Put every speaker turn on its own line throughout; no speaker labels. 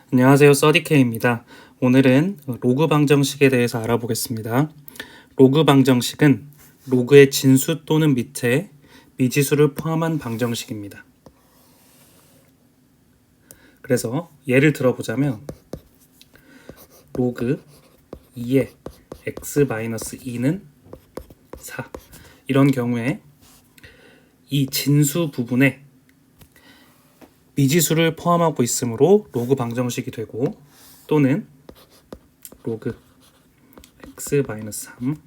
안녕하세요. 써디케이입니다. 오늘은 로그 방정식에 대해서 알아보겠습니다. 로그 방정식은 로그의 진수 또는 밑에 미지수를 포함한 방정식입니다. 그래서 예를 들어보자면 로그 2의 x-2는 4 이런 경우에 이 진수 부분에 미지수를 포함하고 있으므로 로그 방정식이 되고, 또는 로그 x-3가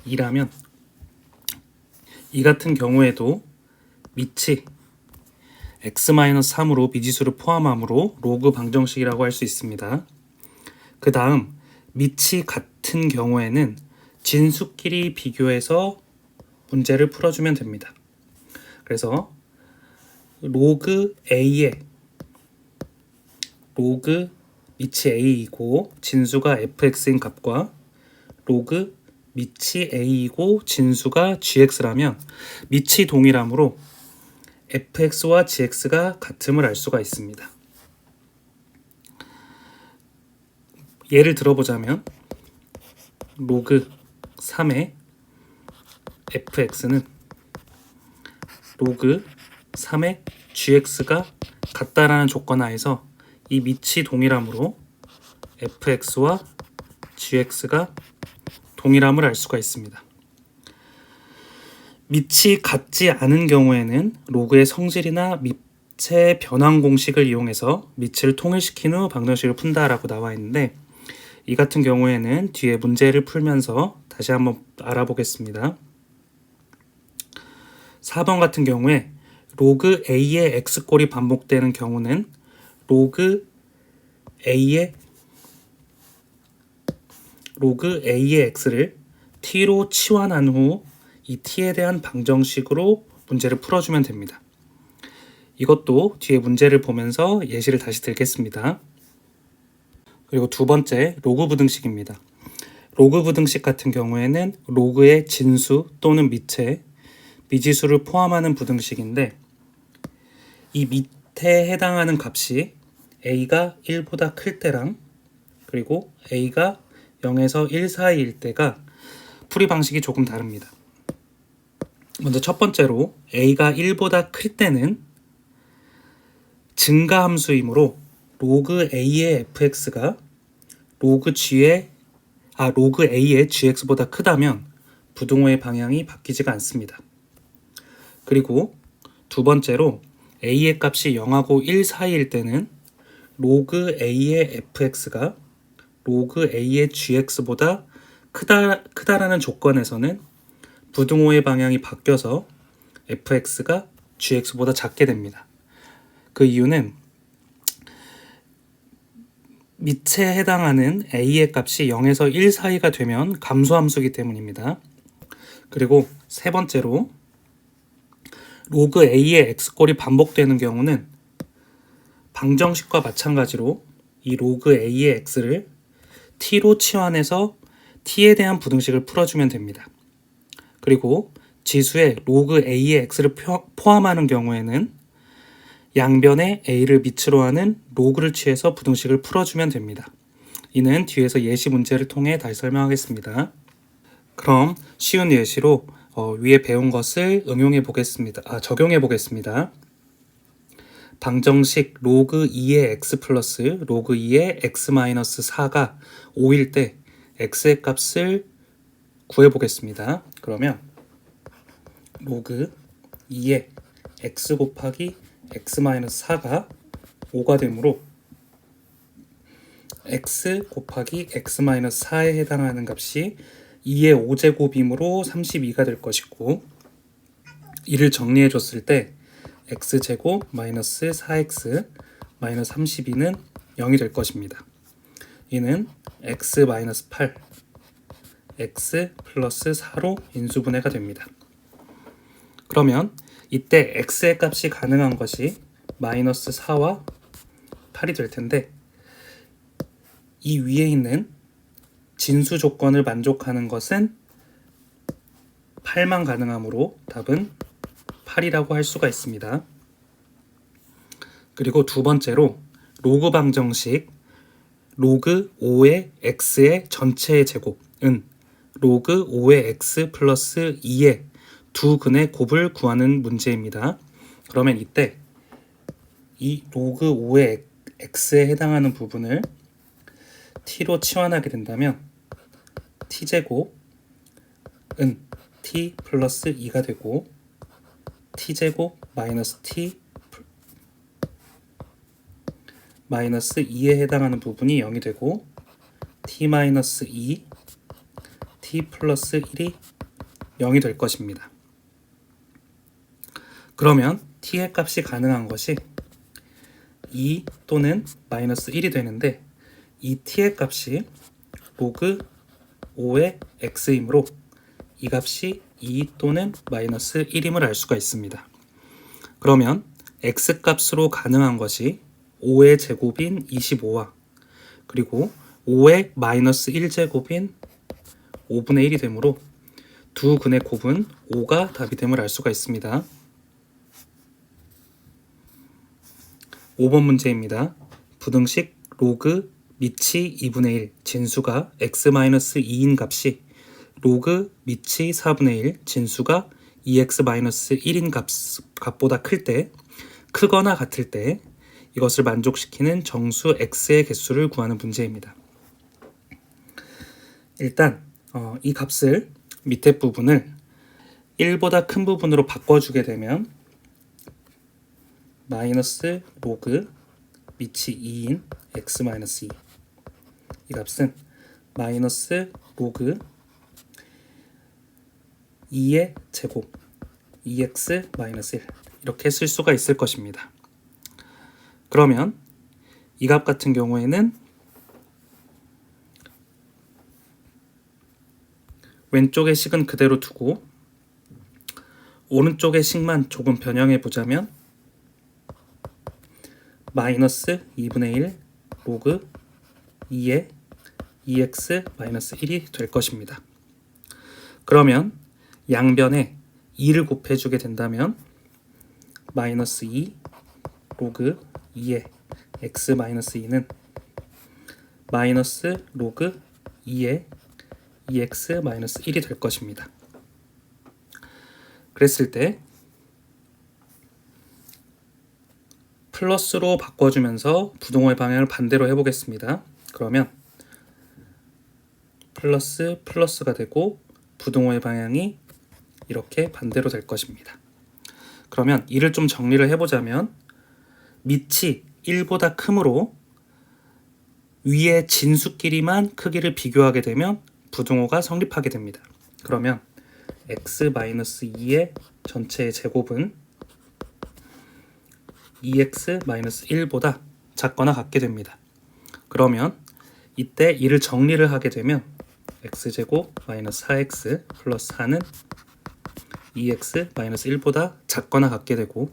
2라면 이 같은 경우에도 밑이 x-3으로 미지수를 포함하므로 로그 방정식이라고 할 수 있습니다. 그 다음 밑이 같은 경우에는 진수끼리 비교해서 문제를 풀어주면 됩니다. 그래서 로그 a의 로그 밑이 a이고 진수가 fx인 값과 로그 밑이 a이고 진수가 gx라면 밑이 동일하므로 fx와 gx가 같음을 알 수가 있습니다. 예를 들어보자면 로그 3의 fx는 로그 3의 gx가 같다라는 조건 하에서 이 밑이 동일하므로 fx와 gx가 동일함을 알 수가 있습니다. 밑이 같지 않은 경우에는 로그의 성질이나 밑의 변환 공식을 이용해서 밑을 통일시킨 후 방정식을 푼다라고 나와 있는데, 이 같은 경우에는 뒤에 문제를 풀면서 다시 한번 알아보겠습니다. 4번 같은 경우에 로그 a의 x꼴이 반복되는 경우는 로그 a의 x를 t로 치환한 후 이 t에 대한 방정식으로 문제를 풀어주면 됩니다. 이것도 뒤에 문제를 보면서 예시를 다시 들겠습니다. 그리고 두 번째, 로그 부등식입니다. 로그 부등식 같은 경우에는 로그의 진수 또는 밑에 미지수를 포함하는 부등식인데, 이 밑에 해당하는 값이 a가 1보다 클 때랑 그리고 a가 0에서 1 사이일 때가 풀이 방식이 조금 다릅니다. 먼저 첫 번째로 a가 1보다 클 때는 증가 함수이므로 로그 a의 fx가 로그 a의 gx보다 크다면 부등호의 방향이 바뀌지가 않습니다. 그리고 두 번째로 a의 값이 0하고 1 사이일 때는 로그 a의 fx가 로그 a의 gx보다 크다라는 조건에서는 부등호의 방향이 바뀌어서 fx가 gx보다 작게 됩니다. 그 이유는 밑에 해당하는 a의 값이 0에서 1 사이가 되면 감소함수이기 때문입니다. 그리고 세 번째로 로그 a의 x꼴이 반복되는 경우는 방정식과 마찬가지로 이 로그 a의 x를 t로 치환해서 t에 대한 부등식을 풀어주면 됩니다. 그리고 지수에 로그 a의 x를 포함하는 경우에는 양변에 a를 밑으로 하는 로그를 취해서 부등식을 풀어주면 됩니다. 이는 뒤에서 예시 문제를 통해 다시 설명하겠습니다. 그럼 쉬운 예시로 위에 배운 것을 적용해 보겠습니다. 방정식 로그 2의 x 플러스 로그 2의 x 마이너스 4가 5일 때 x의 값을 구해 보겠습니다. 그러면 로그 2의 x 곱하기 x 마이너스 4가 5가 되므로 x 곱하기 x 마이너스 4에 해당하는 값이 2의 5제곱이므로 32가 될 것이고, 이를 정리해 줬을 때 x제곱 마이너스 4x 마이너스 32는 0이 될 것입니다. 이는 x 마이너스 8 x 플러스 4로 인수분해가 됩니다. 그러면 이때 x의 값이 가능한 것이 마이너스 4와 8이 될 텐데, 이 위에 있는 진수 조건을 만족하는 것은 8만 가능하므로 답은 8이라고 할 수가 있습니다. 그리고 두 번째로 로그 방정식 로그 5의 x의 전체의 제곱은 로그 5의 x 플러스 2의 두 근의 곱을 구하는 문제입니다. 그러면 이때 이 로그 5의 x에 해당하는 부분을 t로 치환하게 된다면 t제곱은 t 플러스 2가 되고 t제곱 마이너스 t 마이너스 2에 해당하는 부분이 0이 되고 t 마이너스 2 t 플러스 1이 0이 될 것입니다. 그러면 t의 값이 가능한 것이 2 또는 마이너스 1이 되는데 이 t의 값이 로그 5의 x이므로 이 값이 2 또는 마이너스 1임을 알 수가 있습니다. 그러면 x 값으로 가능한 것이 5의 제곱인 25와 그리고 5의 마이너스 1제곱인 5분의 1이 되므로 두 근의 곱은 5가 답이 됨을 알 수가 있습니다. 5번 문제입니다. 부등식 로그 밑이 2분의 1 진수가 x-2인 값이 로그 밑이 4분의 1 진수가 2x-1인 값보다 클 때, 크거나 같을 때 이것을 만족시키는 정수 x의 개수를 구하는 문제입니다. 일단 이 값을 밑에 부분을 1보다 큰 부분으로 바꿔주게 되면 마이너스 로그 밑이 2인 x-2 이 값은 마이너스 로그 2의 제곱 2x-1 이렇게 쓸 수가 있을 것입니다. 그러면 이 값 같은 경우에는 왼쪽의 식은 그대로 두고 오른쪽의 식만 조금 변형해 보자면 마이너스 2분의 1 로그 2의 2x-1이 될 것입니다. 그러면 양변에 2를 곱해주게 된다면 마이너스 2 로그 2의 x-2는 마이너스 로그 2의 2x-1이 될 것입니다. 그랬을 때 플러스로 바꿔주면서 부동호의 방향을 반대로 해보겠습니다. 그러면 플러스 플러스가 되고 부동호의 방향이 이렇게 반대로 될 것입니다. 그러면 이를 좀 정리를 해보자면 밑이 1보다 크므로 위의 진수끼리만 크기를 비교하게 되면 부등호가 성립하게 됩니다. 그러면 x-2의 전체의 제곱은 2x-1보다 작거나 같게 됩니다. 그러면 이때 이를 정리를 하게 되면 x제곱 마이너스 4x 플러스 4는 2x-1보다 작거나 같게 되고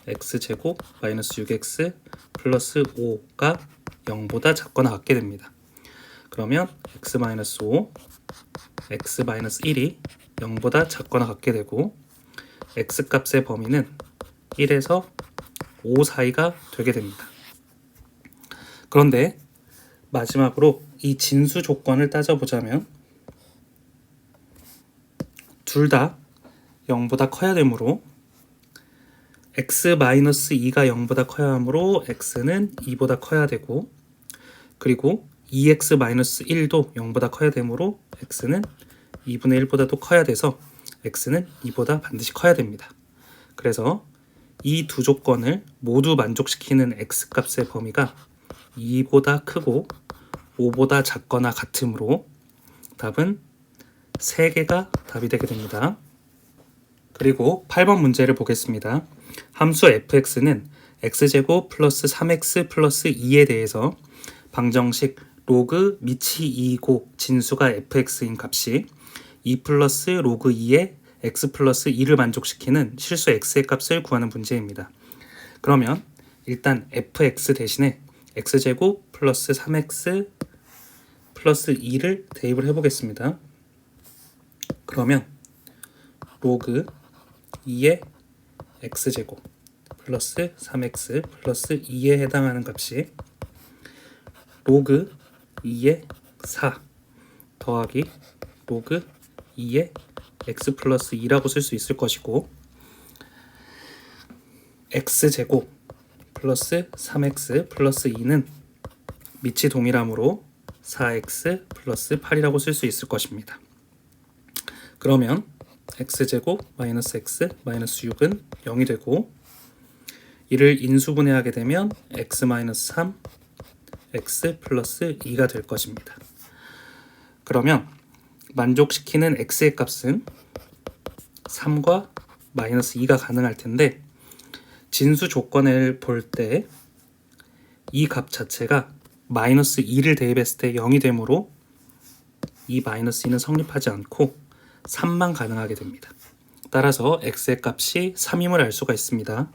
x제곱 마이너스 6x 플러스 5가 0보다 작거나 같게 됩니다. 그러면 x-5, x-1이 0보다 작거나 같게 되고 x값의 범위는 1에서 5 사이가 되게 됩니다. 그런데 마지막으로 이 진수 조건을 따져보자면 둘 다 0보다 커야 되므로 x-2가 0보다 커야 하므로 x는 2보다 커야 되고 그리고 2x-1도 0보다 커야 되므로 x는 2분의 1보다도 커야 돼서 x는 2보다 반드시 커야 됩니다. 그래서 이 두 조건을 모두 만족시키는 x값의 범위가 2보다 크고 5보다 작거나 같으므로 답은 3개가 답이 되게 됩니다. 그리고 8번 문제를 보겠습니다. 함수 fx는 x제곱 플러스 3x 플러스 2에 대해서 방정식 로그 밑이 2이고 진수가 fx인 값이 2 플러스 로그 2의 x 플러스 2를 만족시키는 실수 x의 값을 구하는 문제입니다. 그러면 일단 fx 대신에 x제곱 플러스 3x 플러스 2를 대입을 해보겠습니다. 그러면 로그 2의 x제곱 플러스 3x 플러스 2에 해당하는 값이 로그 2의 4 더하기 로그 2의 x 플러스 2라고 쓸 수 있을 것이고, x제곱 플러스 3x 플러스 2는 밑이 동일하므로 4x 플러스 8이라고 쓸 수 있을 것입니다. 그러면 x제곱 마이너스 x 마이너스 6은 0이 되고, 이를 인수분해하게 되면 x 마이너스 3 x 플러스 2가 될 것입니다. 그러면 만족시키는 x의 값은 3과 마이너스 2가 가능할 텐데, 진수 조건을 볼 때 이 값 자체가 마이너스 2를 대입했을 때 0이 되므로 이 마이너스 2는 성립하지 않고 3만 가능하게 됩니다. 따라서 x의 값이 3임을 알 수가 있습니다.